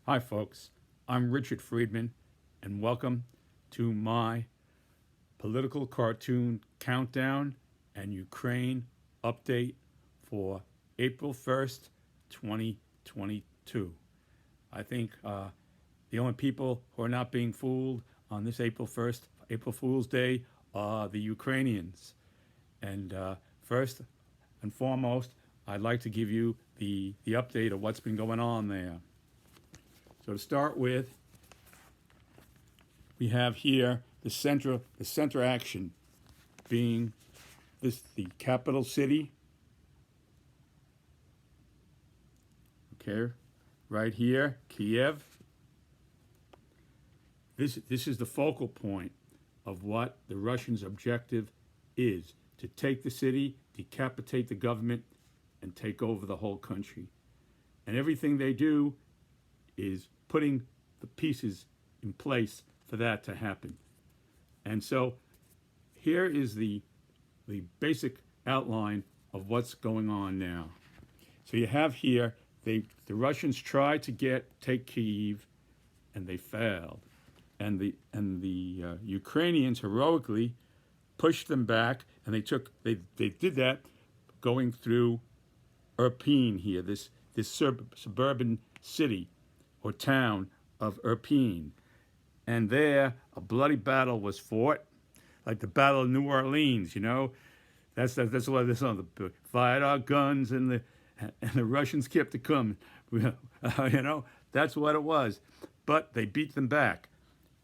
Hi, folks. I'm Richard Friedman, and welcome to my political cartoon countdown and Ukraine update for April 1st, 2022. I think the only people who are not being fooled on this April 1st, April Fool's Day, are the Ukrainians. And first and foremost, I'd like to give you the update of what's been going on there. So to start with, we have here the center action being the capital city. Okay, right here, Kiev. This is the focal point of what the Russians' objective is: to take the city, decapitate the government, and take over the whole country. And everything they do is putting the pieces in place for that to happen. And so here is the basic outline of what's going on now. So you have here the Russians tried to take Kyiv, and they failed, and the Ukrainians heroically pushed them back, and they did that going through Irpin here, this suburban city or town of Irpin, and there a bloody battle was fought, like the Battle of New Orleans. That's what this on the fired our guns, and the Russians kept it coming. That's what it was. But they beat them back.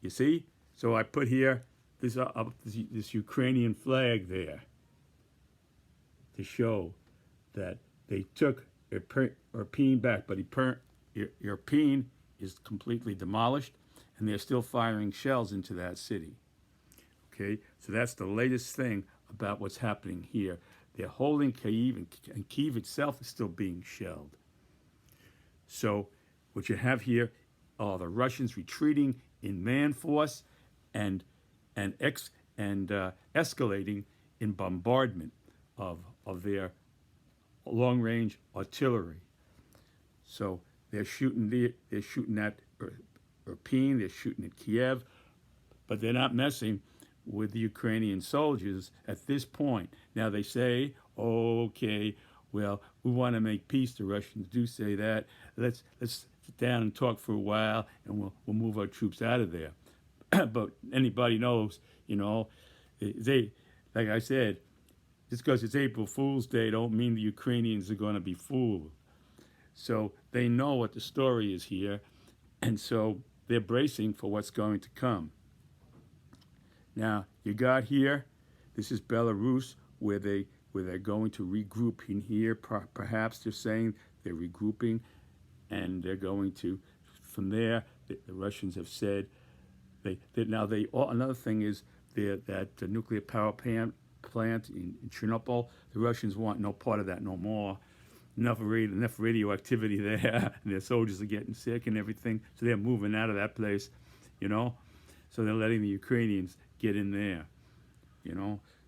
You see? So I put here this Ukrainian flag there to show that they took Irpin back, but Irpin is completely demolished, and they're still firing shells into that city. Okay, so that's the latest thing about what's happening here. They're holding Kyiv, and Kyiv itself is still being shelled. So what you have here are the Russians retreating in man force and escalating in bombardment of their long range artillery. So they're shooting at Irpin, they're shooting at Kiev, but they're not messing with the Ukrainian soldiers at this point. Now they say, okay, well, we want to make peace. The Russians do say that. Let's sit down and talk for a while, and we'll move our troops out of there. But anybody knows, they like I said, just because it's April Fool's Day don't mean the Ukrainians are going to be fooled. So they know what the story is here, and so they're bracing for what's going to come. Now you got here, this is Belarus, where they're going to regroup in here. Perhaps they're saying they're regrouping, and they're going to, from there, the Russians have said another thing is that the nuclear power plant in Chernobyl. The Russians want no part of that no more. Enough radioactivity there, and their soldiers are getting sick and everything, so they're moving out of that place, So they're letting the Ukrainians get in there,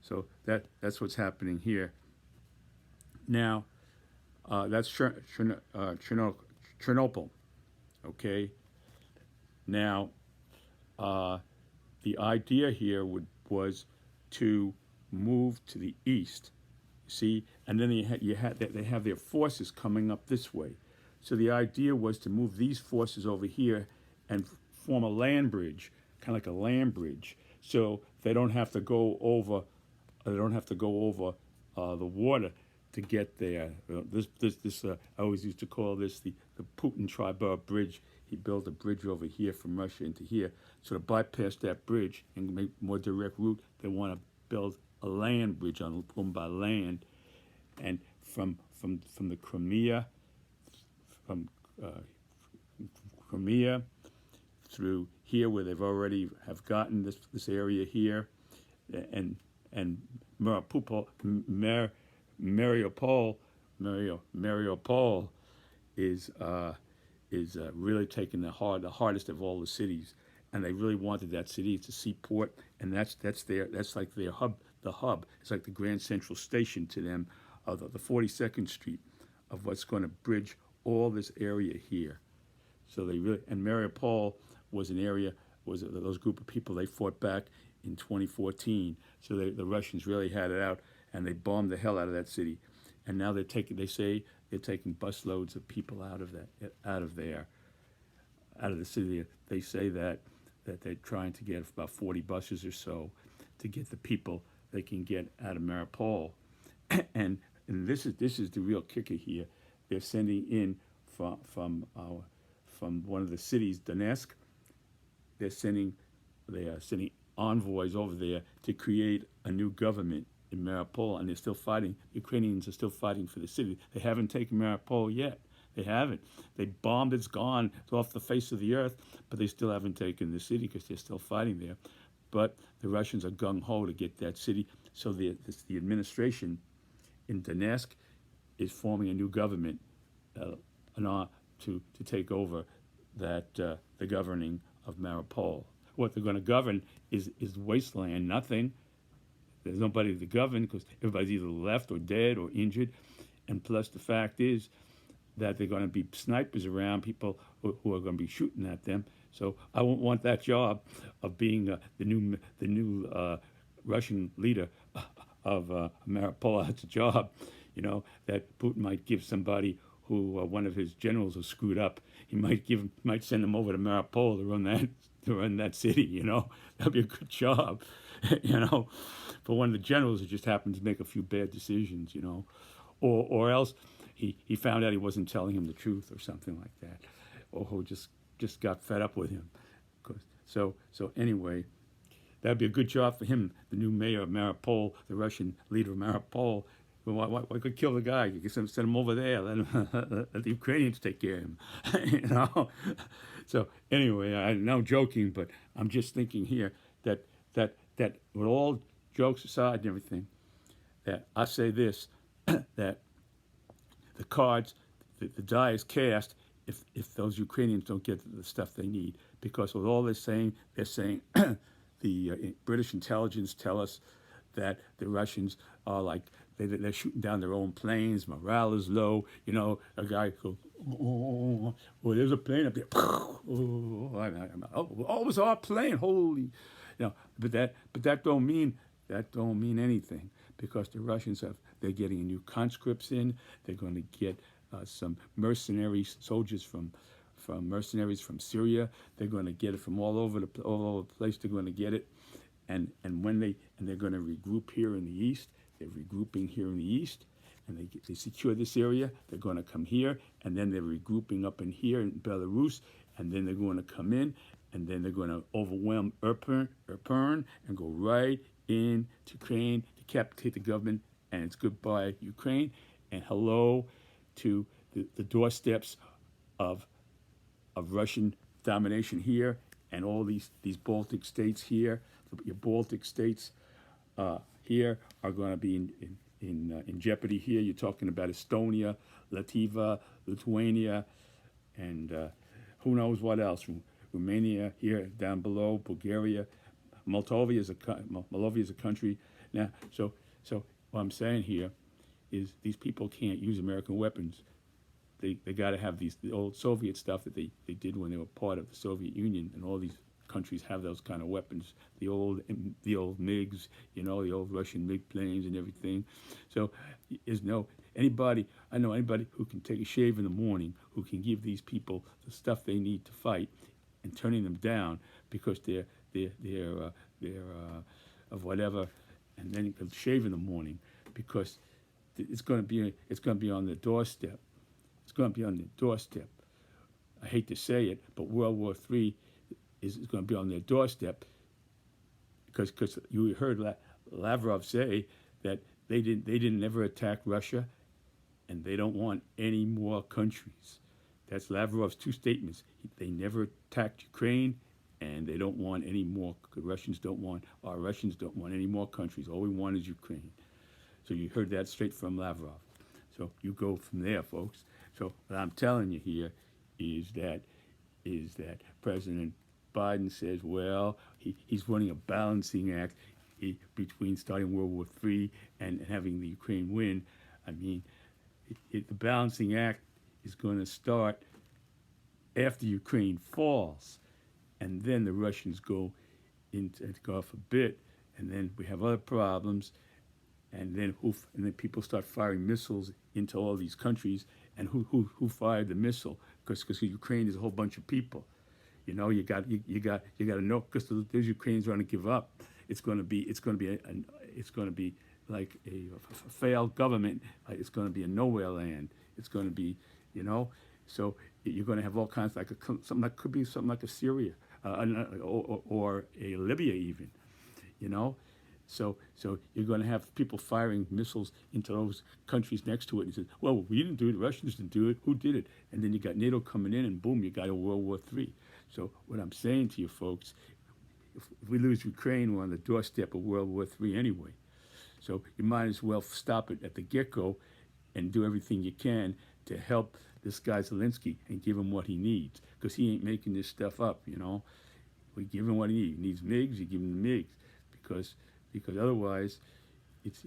So that's what's happening here. Now, that's Chernobyl, okay? Now, the idea here was to move to the east, see, and then they have their forces coming up this way. So the idea was to move these forces over here and form a land bridge, kind of like a land bridge, so they don't have to go over. They don't have to go over the water to get there. I always used to call this the Putin Triborough Bridge. He built a bridge over here from Russia into here. So to bypass that bridge and make more direct route, they want to build a land bridge on by land, and from the Crimea, from Crimea through here where they've already have gotten this area here, and Mariupol is really taking the hardest of all the cities, and they really wanted that city. It's a seaport, and that's like their hub. The hub. It's like the Grand Central Station to them, of the 42nd Street, of what's going to bridge all this area here. So they really, and Mariupol was an area, was those group of people, they fought back in 2014. So the Russians really had it out, and they bombed the hell out of that city. And now they're taking, they say they're taking busloads of people out of that, out of there, out of the city. They say that they're trying to get about 40 buses or so to get the people they can get out of Mariupol. and this is the real kicker here. They're sending in from one of the cities, Donetsk. They're sending envoys over there to create a new government in Mariupol, and they're still fighting. Ukrainians are still fighting for the city. They haven't taken Mariupol yet. They haven't. They bombed. It's gone. It's off the face of the earth. But they still haven't taken the city because they're still fighting there. But the Russians are gung ho to get that city. So the administration in Donetsk is forming a new government to take over that the governing of Mariupol. What they're going to govern is wasteland, nothing. There's nobody to govern because everybody's either left or dead or injured. And plus the fact is that they're going to be snipers around, people who are going to be shooting at them. So I won't want that job of being the new Russian leader of Mariupol. That's a job, that Putin might give somebody who one of his generals was screwed up. He might send him over to Mariupol to run that city. That'd be a good job, for one of the generals who just happened to make a few bad decisions, or else he found out he wasn't telling him the truth or something like that, or who just got fed up with him. So anyway, that'd be a good job for him, the new mayor of Mariupol, the Russian leader of Mariupol. Why could kill the guy? You can send him over there. Let the Ukrainians take care of him. So anyway, I'm now joking, but I'm just thinking here that with all jokes aside and everything, that I say this, that the cards, the die is cast if those Ukrainians don't get the stuff they need. Because with all they're saying the British intelligence tell us that the Russians are like, they're shooting down their own planes, morale is low. A guy goes, oh, there's a plane up there. Oh, it was our plane, holy. But that don't mean anything, because the Russians they're getting new conscripts in. They're going to get some mercenary soldiers from mercenaries from Syria. They're going to get it from all over the place. They're going to get it, and they're going to regroup here in the east. They're regrouping here in the east, and they secure this area. They're going to come here, and then they're regrouping up in here in Belarus, and then they're going to come in, and then they're going to overwhelm Irpin and go right into Ukraine, decapitate the government, and it's goodbye Ukraine, and hello to the doorsteps of Russian domination here, and all these Baltic states here. Your Baltic states here are going to be in jeopardy here. You're talking about Estonia, Latvia, Lithuania, and who knows what else. Romania here down below, Bulgaria, Moldova is a country now. So what I'm saying here is these people can't use American weapons. They got to have the old Soviet stuff that they did when they were part of the Soviet Union, and all these countries have those kind of weapons. The old MiGs, the old Russian MiG planes and everything. So I know anybody who can take a shave in the morning, who can give these people the stuff they need to fight, and turning them down because they're of whatever, and then you can shave in the morning because it's going to be on the doorstep. It's going to be on the doorstep. I hate to say it, but World War III is going to be on their doorstep because you heard Lavrov say that they didn't ever attack Russia, and they don't want any more countries. That's Lavrov's two statements. They never attacked Ukraine, and they don't want any more. Our Russians don't want any more countries. All we want is Ukraine. So you heard that straight from Lavrov. So you go from there, folks. So what I'm telling you here is that President Biden says, well, he's running a balancing act between starting World War III and having the Ukraine win. I mean, the balancing act is going to start after Ukraine falls, and then the Russians go into, God forbid, and then we have other problems, and then people start firing missiles into all these countries, and who fired the missile? Because Ukraine is a whole bunch of people. You know, you got to know, because those Ukrainians are going to give up. It's going to be like a failed government. It's going to be a nowhere land. It's going to be, you know, so you're going to have all kinds like something that could be something like a Syria, or a Libya even, you know. So you're going to have people firing missiles into those countries next to it. And you say, well, we didn't do it. The Russians didn't do it. Who did it? And then you got NATO coming in, and boom, you got a World War III. So what I'm saying to you folks, if we lose Ukraine, we're on the doorstep of World War III anyway. So you might as well stop it at the get-go and do everything you can to help this guy Zelensky and give him what he needs, because he ain't making this stuff up, you know. We give him what he needs. He needs MiGs, you give him the MiGs, because otherwise it's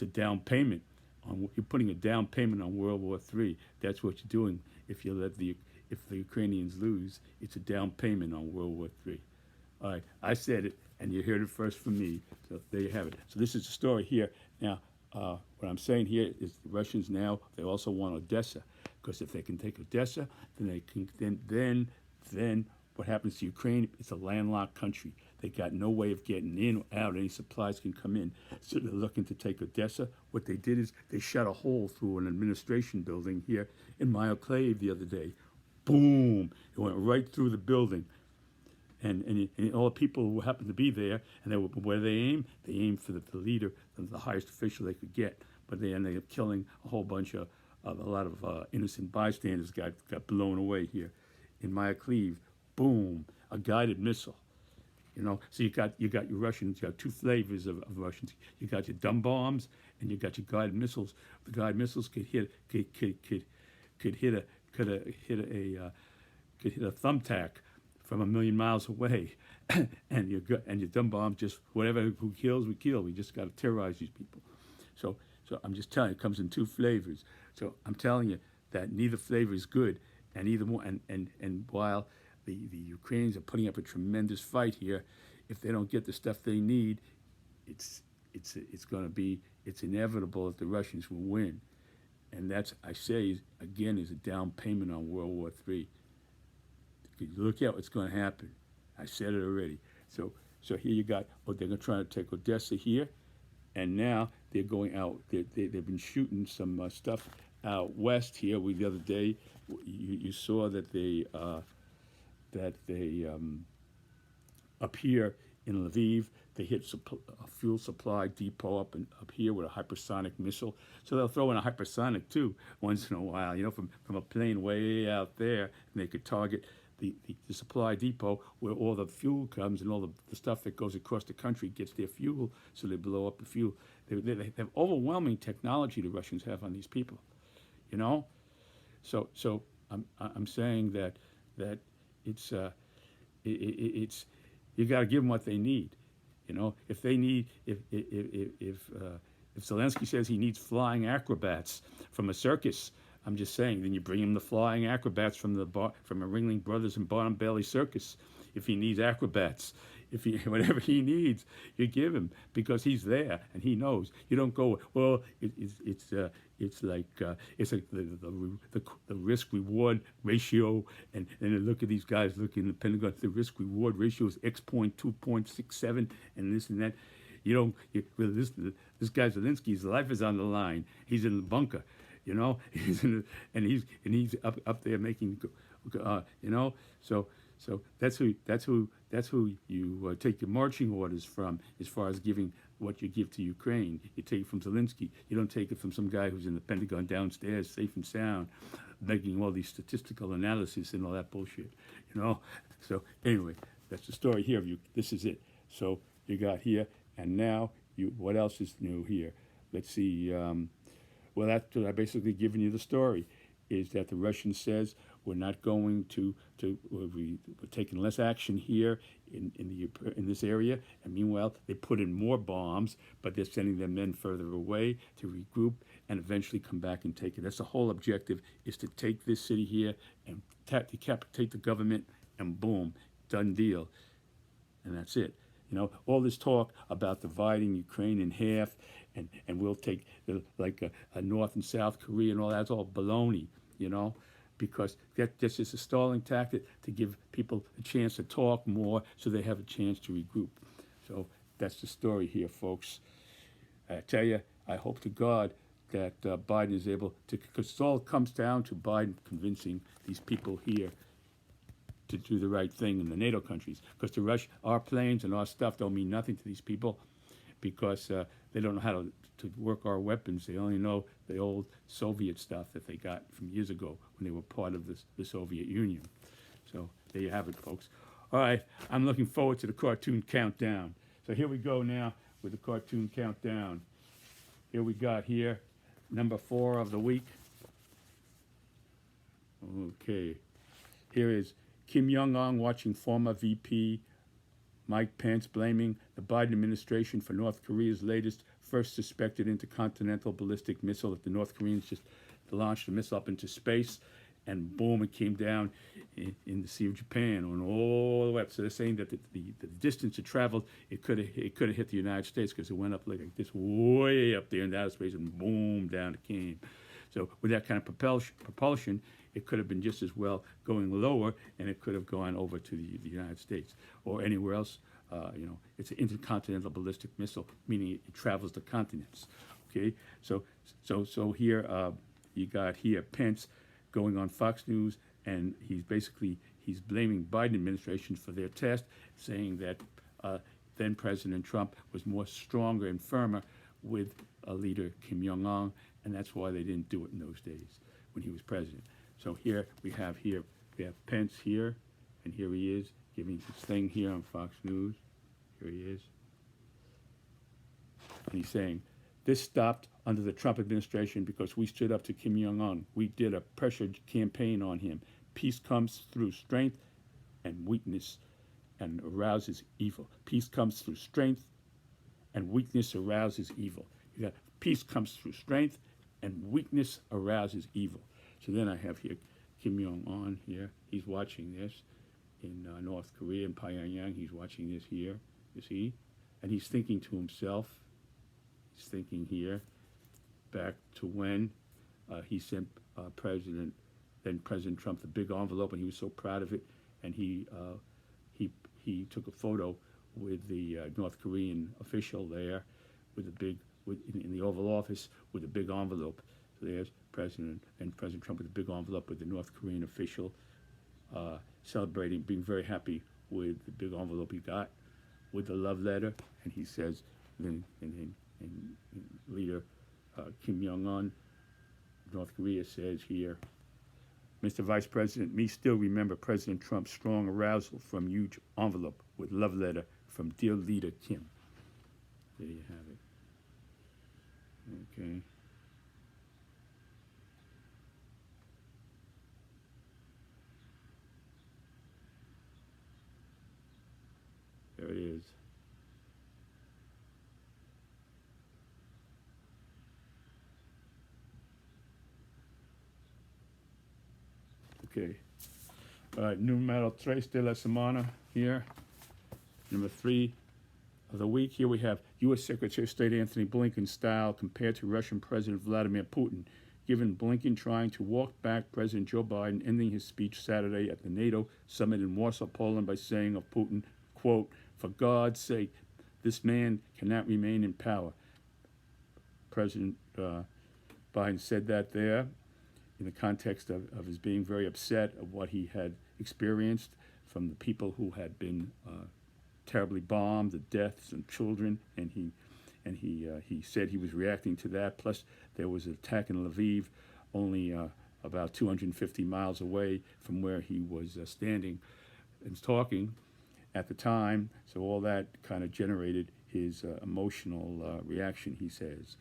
a down payment on, you're putting a down payment on World War III. That's what you're doing if the Ukrainians lose. It's a down payment on World War III. All right, I said it, and you heard it first from me. So there you have it. So this is the story here. Now, what I'm saying here is the Russians now, they also want Odessa, because if they can take Odessa, then they can then what happens to Ukraine? It's a landlocked country. They got no way of getting in or out. Any supplies can come in. So they're looking to take Odessa. What they did is they shot a hole through an administration building here in Myoclave the other day. Boom! It went right through the building. And all the people who happened to be there, and where they aimed? They aimed for the leader, the highest official they could get. But they ended up killing a whole bunch of a lot of innocent bystanders got blown away here in Myoclave. Boom! A guided missile. You know, so you got your Russians. You got two flavors of Russians. You got your dumb bombs, and you got your guided missiles. The guided missiles could hit a thumbtack from 1,000,000 miles away, and your dumb bomb just whatever who kills we kill. We just got to terrorize these people. So I'm just telling you, it comes in two flavors. So I'm telling you that neither flavor is good, and either one. And while the Ukrainians are putting up a tremendous fight here, if they don't get the stuff they need, it's inevitable that the Russians will win, and that's, I say again, is a down payment on World War III. Look at what's going to happen. I said it already. So here you got, they're going to try to take Odessa here, and now they're going out. They've been shooting some stuff out west here. The other day, you saw that they up here in Lviv, they hit a fuel supply depot up here with a hypersonic missile. So they'll throw in a hypersonic too once in a while, you know, from a plane way out there, and they could target the supply depot where all the fuel comes, and all the stuff that goes across the country gets their fuel, so they blow up the fuel. They have overwhelming technology the Russians have on these people, you know. So I'm saying that it's you got to give them what they need, you know. If they need if Zelensky says he needs flying acrobats from a circus, I'm just saying, then you bring him the flying acrobats from the Ringling Brothers and Barnum Bailey Circus. If he needs acrobats, whatever he needs, you give him, because he's there and he knows. You don't go, well, it's like the risk reward ratio, and then look at these guys looking in the Pentagon. The risk reward ratio is X.2.67 and this and that. This guy Zelensky's life is on the line. He's in the bunker. You know, he's up there making, you know. So that's who you take your marching orders from, as far as giving what you give to Ukraine. You take it from Zelensky. You don't take it from some guy who's in the Pentagon downstairs, safe and sound, making all these statistical analysis and all that bullshit. You know. So anyway, that's the story here. This is it. So you got here, and now what else is new here? Let's see. Well, that's what I basically given you the story, is that the Russians says we're not going we're taking less action here in this area, and meanwhile they put in more bombs, but they're sending their men further away to regroup, and eventually come back and take it. That's the whole objective, is to take this city here and decapitate the government, and boom, done deal. And that's it. You know, all this talk about dividing Ukraine in half, and we'll take a North and South Korea and all that's all baloney, you know, because that's just a stalling tactic to give people a chance to talk more so they have a chance to regroup. So that's the story here, folks. I tell you, I hope to God that Biden is able to, because it all comes down to Biden convincing these people here to do the right thing in the NATO countries, because to rush our planes and our stuff don't mean nothing to these people, because they don't know how to work our weapons. They only know the old Soviet stuff that they got from years ago when they were part of the Soviet Union. So there you have it, folks. All right, I'm looking forward to the cartoon countdown. So here we go now with the cartoon countdown. Here we got here, number 4 of the week. Okay, here is Kim Jong-un watching former VP Mike Pence blaming the Biden administration for North Korea's latest first suspected intercontinental ballistic missile that the North Koreans just launched a missile up into space, and boom, it came down in the Sea of Japan and all the way up. So they're saying that the distance it traveled, it could have hit the United States, because it went up like this way up there in outer space, and boom, down it came. So with that kind of propulsion, it could have been just as well going lower, and it could have gone over to the United States or anywhere else. You know, it's an intercontinental ballistic missile, meaning it travels the continents. Okay, so here you got here Pence going on Fox News, and he's blaming Biden administration for their test, saying that then President Trump was more stronger and firmer with leader Kim Jong-un, and that's why they didn't do it in those days when he was president. So here we have Pence here, and here he is giving his thing here on Fox News. Here he is. And he's saying, this stopped under the Trump administration because we stood up to Kim Jong-un. We did a pressure campaign on him. Peace comes through strength and weakness and arouses evil. Peace comes through strength and weakness arouses evil. You got peace comes through strength and weakness arouses evil. So then I have here Kim Jong-un here. He's watching this in North Korea, in Pyongyang. He's watching this here, you see? And he's thinking to himself, he's thinking here, back to when he sent President Trump the big envelope, and he was so proud of it, and he took a photo with the North Korean official there, with the big, in the Oval Office, with a big envelope. So there's President Trump with a big envelope with the North Korean official, celebrating, being very happy with the big envelope he got, with the love letter, and he says, and leader Kim Jong-un, North Korea, says here, Mr. Vice President, me still remember President Trump's strong arousal from huge envelope with love letter from dear leader Kim. There you have it. Okay. There it is. Okay. All right, numero 3 de la semana here. Number 3 of the week. Here we have U.S. Secretary of State Anthony Blinken's style compared to Russian President Vladimir Putin, given Blinken trying to walk back President Joe Biden, ending his speech Saturday at the NATO summit in Warsaw, Poland, by saying of Putin, quote, for God's sake, this man cannot remain in power. President Biden said that there in the context of his being very upset of what he had experienced from the people who had been terribly bombed, the deaths and children, and he said he was reacting to that. Plus, there was an attack in Lviv, only about 250 miles away from where he was standing and talking at the time. So all that kind of generated his emotional reaction, he says.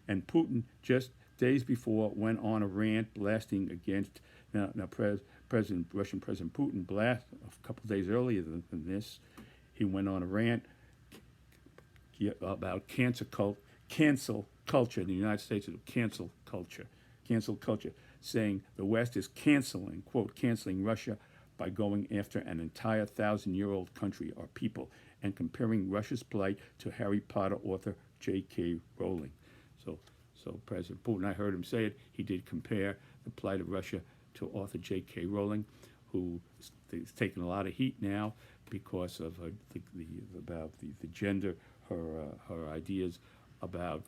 And Putin, just days before, went on a rant blasting against Russian President Putin. Blast a couple of days earlier than this, he went on a rant about cancel culture in the United States of cancel culture, saying the West is canceling, quote, canceling Russia by going after an entire 1,000-year-old country or people and comparing Russia's plight to Harry Potter author J.K. Rowling. So President Putin, I heard him say it, he did compare the plight of Russia to author J.K. Rowling, who is taking a lot of heat now because of the gender, her ideas about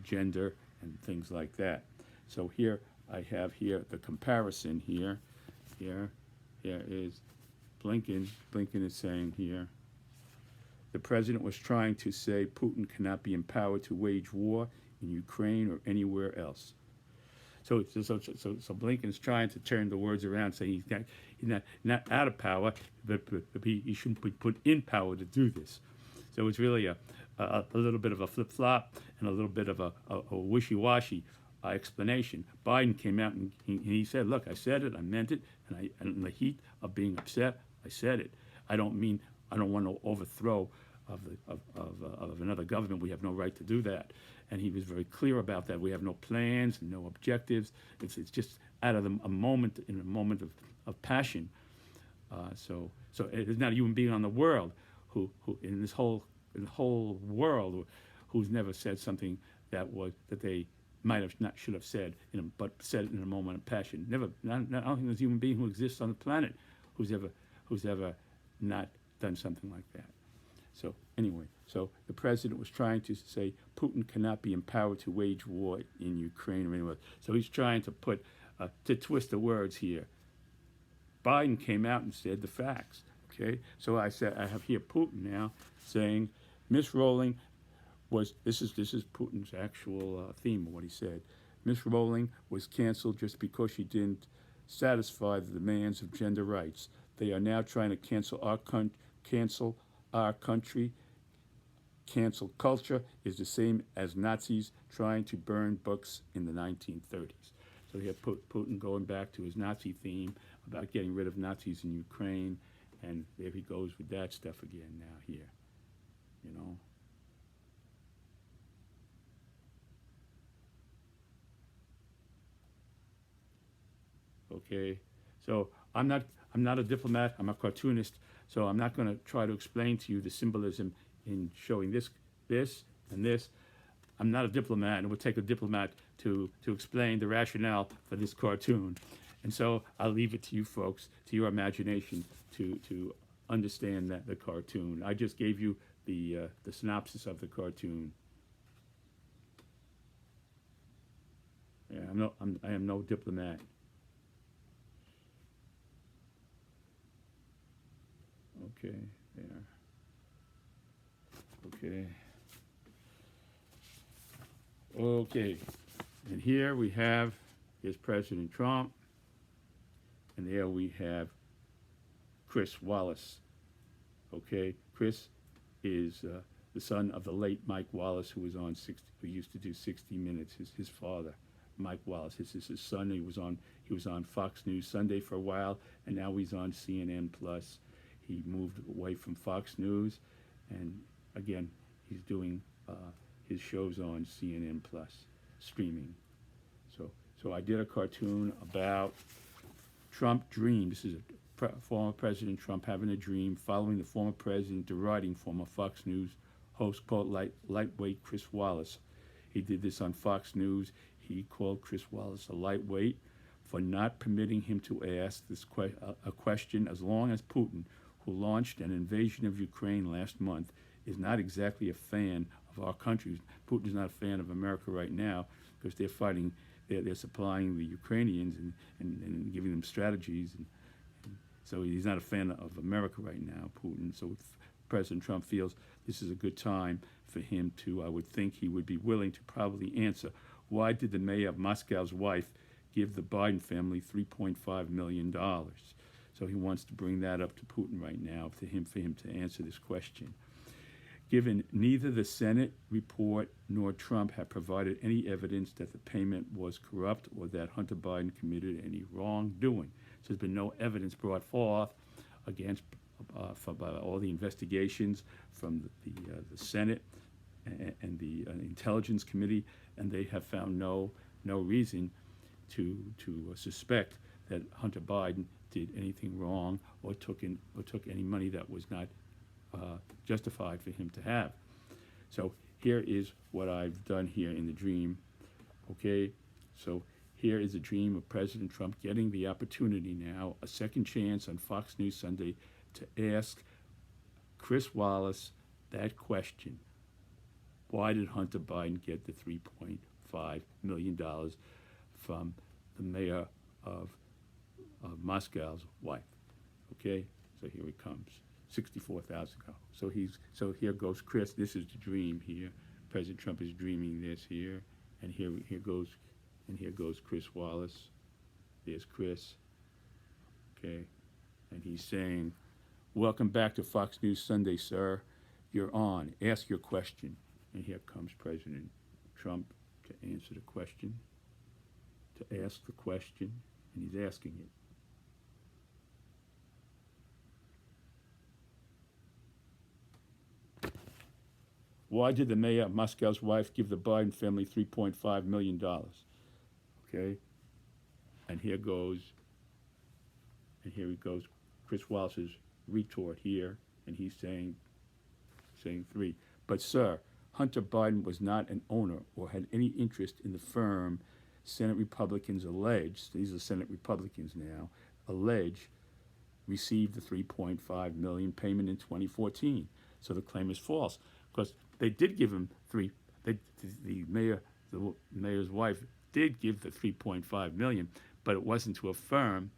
gender and things like that. So here I have here the comparison here. Here is Blinken. Blinken is saying here, the president was trying to say Putin cannot be empowered to wage war in Ukraine or anywhere else. So Blinken's trying to turn the words around, saying he's not out of power, but he shouldn't be put in power to do this. So it's really a little bit of a flip-flop and a little bit of a wishy-washy explanation. Biden came out and he said, look, I said it, I meant it, and in the heat of being upset, I said it. I don't want to overthrow of another government. We have no right to do that. And he was very clear about that. We have no plans and no objectives. It's just out of a moment of passion. So there's not a human being on the world who in the whole world who's never said something that they might have should have said, but said it in a moment of passion. Never. I don't think there's a human being who exists on the planet who's ever not done something like that. So anyway, so the president was trying to say Putin cannot be empowered to wage war in Ukraine or anywhere. So he's trying to to twist the words here. Biden came out and said the facts. Okay, so I have here Putin now saying Miss Rowling this is Putin's actual theme of what he said. Miss Rowling was canceled just because she didn't satisfy the demands of gender rights. They are now trying to cancel our country. Cancel culture is the same as Nazis trying to burn books in the 1930s. So you have Putin going back to his Nazi theme about getting rid of Nazis in Ukraine, and there he goes with that stuff again now here, Okay, so I'm not a diplomat. I'm a cartoonist. So I'm not going to try to explain to you the symbolism in showing this, and this. I'm not a diplomat, and it would take a diplomat to explain the rationale for this cartoon. And so I'll leave it to you folks, to your imagination, to understand the cartoon. I just gave you the synopsis of the cartoon. Yeah, I am no diplomat. Okay, there. Okay, and here we have President Trump, and there we have Chris Wallace. Okay, Chris is the son of the late Mike Wallace, who used to do 60 Minutes. His father, Mike Wallace. This is his son. He was on Fox News Sunday for a while, and now he's on CNN Plus. He moved away from Fox News, and again, he's doing his shows on CNN Plus, streaming. So I did a cartoon about Trump dream. This is former President Trump having a dream, following the former president deriding former Fox News host called lightweight Chris Wallace. He did this on Fox News. He called Chris Wallace a lightweight for not permitting him to ask a question as long as Putin, who launched an invasion of Ukraine last month, is not exactly a fan of our country. Putin is not a fan of America right now because they're fighting, they're supplying the Ukrainians and giving them strategies. And so he's not a fan of America right now, Putin. So President Trump feels this is a good time for him to, I would think he would be willing to probably answer, why did the mayor of Moscow's wife give the Biden family $3.5 million? So he wants to bring that up to Putin right now for him to answer this question. Given neither the Senate report nor Trump have provided any evidence that the payment was corrupt or that Hunter Biden committed any wrongdoing. So there's been no evidence brought forth against by all the investigations from the Senate and the Intelligence Committee, and they have found no reason to suspect that Hunter Biden did anything wrong or took any money that was not justified for him to have. So here is what I've done here in the dream. Okay, so here is a dream of President Trump getting the opportunity now, a second chance on Fox News Sunday, to ask Chris Wallace that question. Why did Hunter Biden get the $3.5 million from the mayor of Moscow's wife? Okay, so here it comes, 64,000. So here goes Chris. This is the dream here. President Trump is dreaming this here, and here goes Chris Wallace. There's Chris. Okay, and he's saying, "Welcome back to Fox News Sunday, sir. You're on. Ask your question." And here comes President Trump to answer the question, to ask the question, and he's asking it. Why did the mayor of Moscow's wife give the Biden family $3.5 million? Okay, and here he goes, Chris Wallace's retort here, and he's saying three. But sir, Hunter Biden was not an owner or had any interest in the firm Senate Republicans allege, these are Senate Republicans now, allege received the $3.5 million payment in 2014. So the claim is false, because they did give him the mayor's wife did give the $3.5 million, but it wasn't to a firm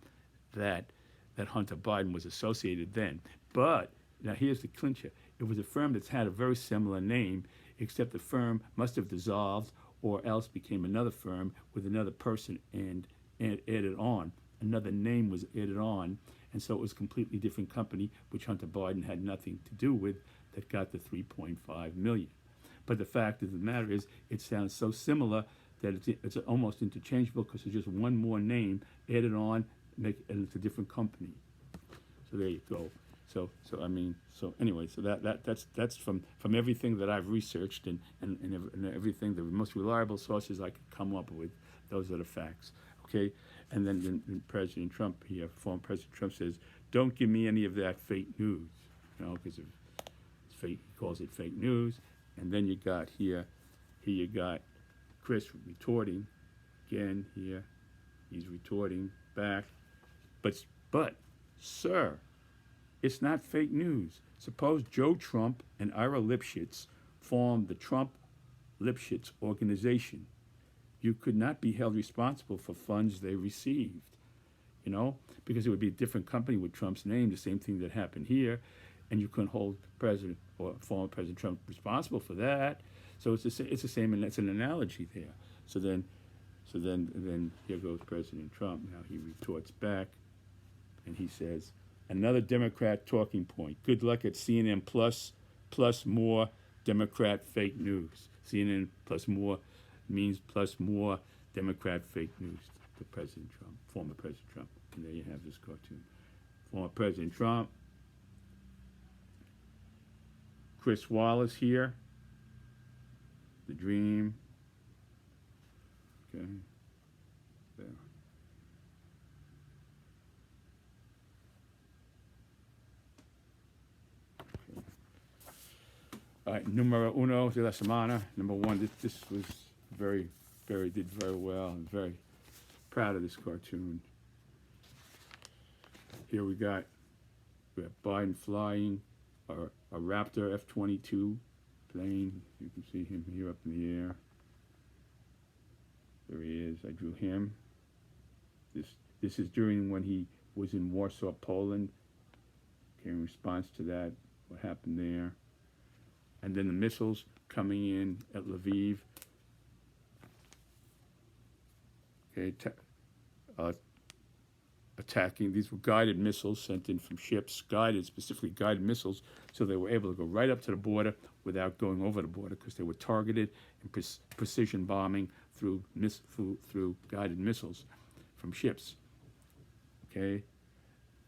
that Hunter Biden was associated then. But now here's the clincher. It was a firm that's had a very similar name, except the firm must have dissolved or else became another firm with another person and added on. Another name was added on, and so it was a completely different company, which Hunter Biden had nothing to do with, that got the $3.5 million. But the fact of the matter is, it sounds so similar that it's almost interchangeable, because there's just one more name added on, and it's a different company. So there you go. So anyway, so that's from everything that I've researched and everything, the most reliable sources I could come up with. Those are the facts. Okay, and then President Trump here, former President Trump says, "Don't give me any of that fake news," because it's fake. He calls it fake news. And then you got here you got Chris retorting again here. He's retorting back, but sir, it's not fake news. Suppose Joe Trump and Ira Lipschitz formed the Trump-Lipschitz organization. You could not be held responsible for funds they received, because it would be a different company with Trump's name, the same thing that happened here, and you couldn't hold President or former President Trump responsible for that. So it's the same, and that's an analogy there. So then here goes President Trump. Now he retorts back, and he says, "Another Democrat talking point. Good luck at CNN plus more Democrat fake news." CNN plus more means plus more Democrat fake news to President Trump, former President Trump. And there you have this cartoon. Former President Trump. Chris Wallace here. The dream. Okay. There. Okay. All right, numero uno de la semana. Number one, this was did very well. I'm very proud of this cartoon. Here we got Biden flying a Raptor F-22 plane. You can see him here up in the air. There he is. I drew him. This is during when he was in Warsaw, Poland. Okay, in response to that, what happened there. And then the missiles coming in at Lviv. Okay, attacking. These were guided missiles sent in from ships, specifically guided missiles, so they were able to go right up to the border without going over the border, because they were targeted and precision bombing through guided missiles from ships. Okay,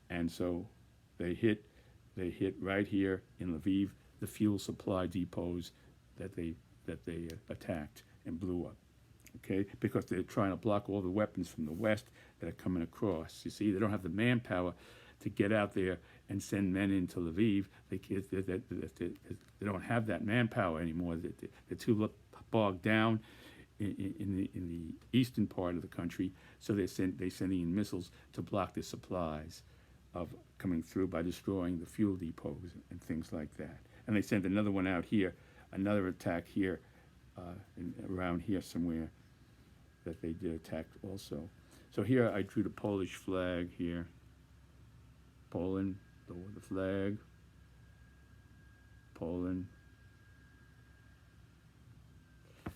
and so they hit right here in Lviv, the fuel supply depots that they attacked and blew up. Okay, because they're trying to block all the weapons from the west that are coming across. You see, they don't have the manpower to get out there and send men into Lviv. They don't have that manpower anymore. They're too bogged down in the eastern part of the country, so they're sending in missiles to block the supplies of coming through by destroying the fuel depots and things like that. And they sent another one out here, another attack here, around here somewhere, that they did attack also. So here I drew the Polish flag here. Poland, the flag. Poland.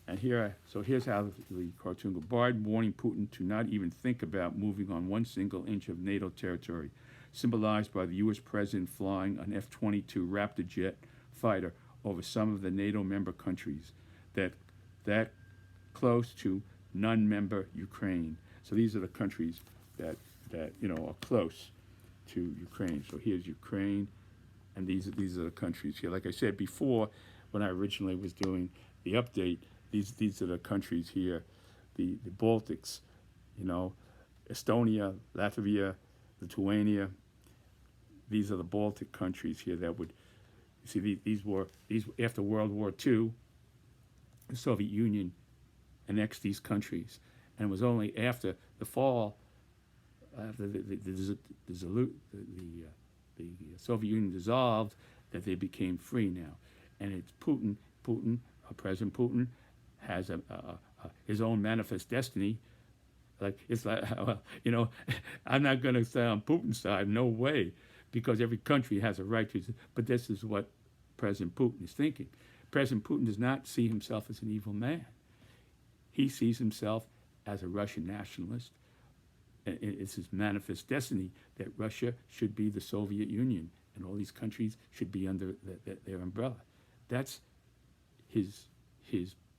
And here's how the cartoon goes. Biden warning Putin to not even think about moving on 1 single inch of NATO territory, symbolized by the U.S. president flying an F-22 Raptor jet fighter over some of the NATO member countries that close to non-member Ukraine. So these are the countries that are close to Ukraine. So here's Ukraine, and these are the countries here. Like I said before, when I originally was doing the update, these are the countries here, the Baltics, Estonia, Latvia, Lithuania. These are the Baltic countries here that would, you see, these after World War II, the Soviet Union annexed these countries, and it was only after the fall, after the Soviet Union dissolved, that they became free now. And it's Putin, President Putin, has his own manifest destiny. Like, it's like, well, I'm not going to say on Putin's side, no way, because every country has a right to, but this is what President Putin is thinking. President Putin does not see himself as an evil man. He sees himself as a Russian nationalist. It's his manifest destiny that Russia should be the Soviet Union and all these countries should be under their umbrella. That's his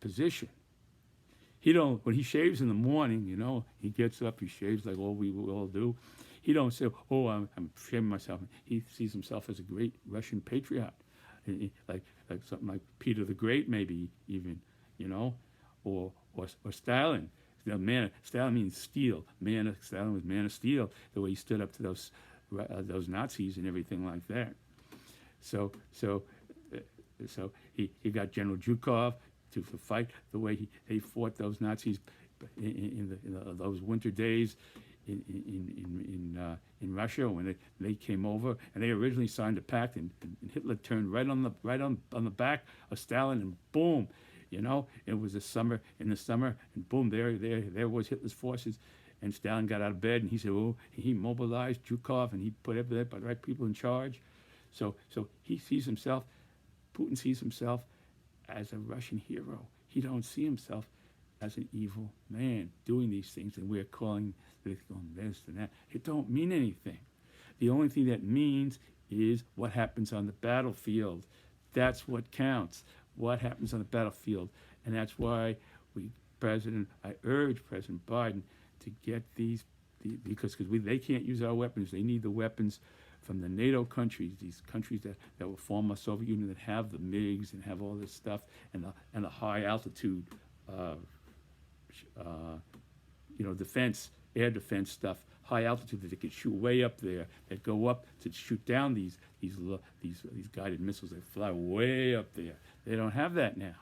position. When he shaves in the morning, he gets up, he shaves like all we all do. He don't say, oh, I'm shaming myself. He sees himself as a great Russian patriot, like something like Peter the Great, maybe even, or Stalin. Stalin means steel. Stalin was man of steel. The way he stood up to those Nazis and everything like that. So he got General Zhukov to fight the way they fought those Nazis in those winter days in Russia when they came over, and they originally signed a pact, and Hitler turned right on the back of Stalin, and boom, it was in the summer, and boom, there was Hitler's forces, and Stalin got out of bed, and he said, he mobilized Zhukov, and he put the right people in charge. So he sees himself, Putin sees himself as a Russian hero. He don't see himself as an evil man doing these things, and we're calling this and that. It don't mean anything. The only thing that means is what happens on the battlefield. That's what counts. What happens on the battlefield, and that's why I urge President Biden to get because they can't use our weapons. They need the weapons from the NATO countries, these countries that will form a Soviet Union, that have the MiGs and have all this stuff, and the high altitude, defense, air defense stuff, high altitude that they can shoot way up there, that go up to shoot down these guided missiles that fly way up there. They don't have that now.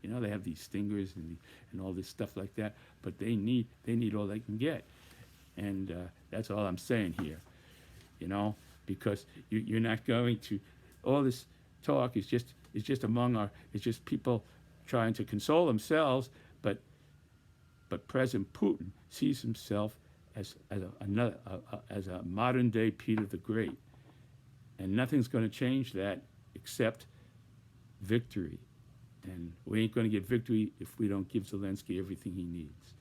They have these Stingers and all this stuff like that, but they need all they can get, and that's all I'm saying here. Because you're not going to. All this talk is just it's just people trying to console themselves, but President Putin sees himself as a modern day Peter the Great, and nothing's going to change that except victory. And we ain't going to get victory if we don't give Zelensky everything he needs.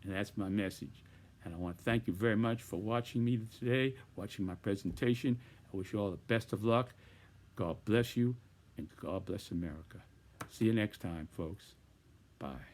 And that's my message. And I want to thank you very much for watching me today, watching my presentation. I wish you all the best of luck. God bless you, and God bless America. See you next time, folks. Bye.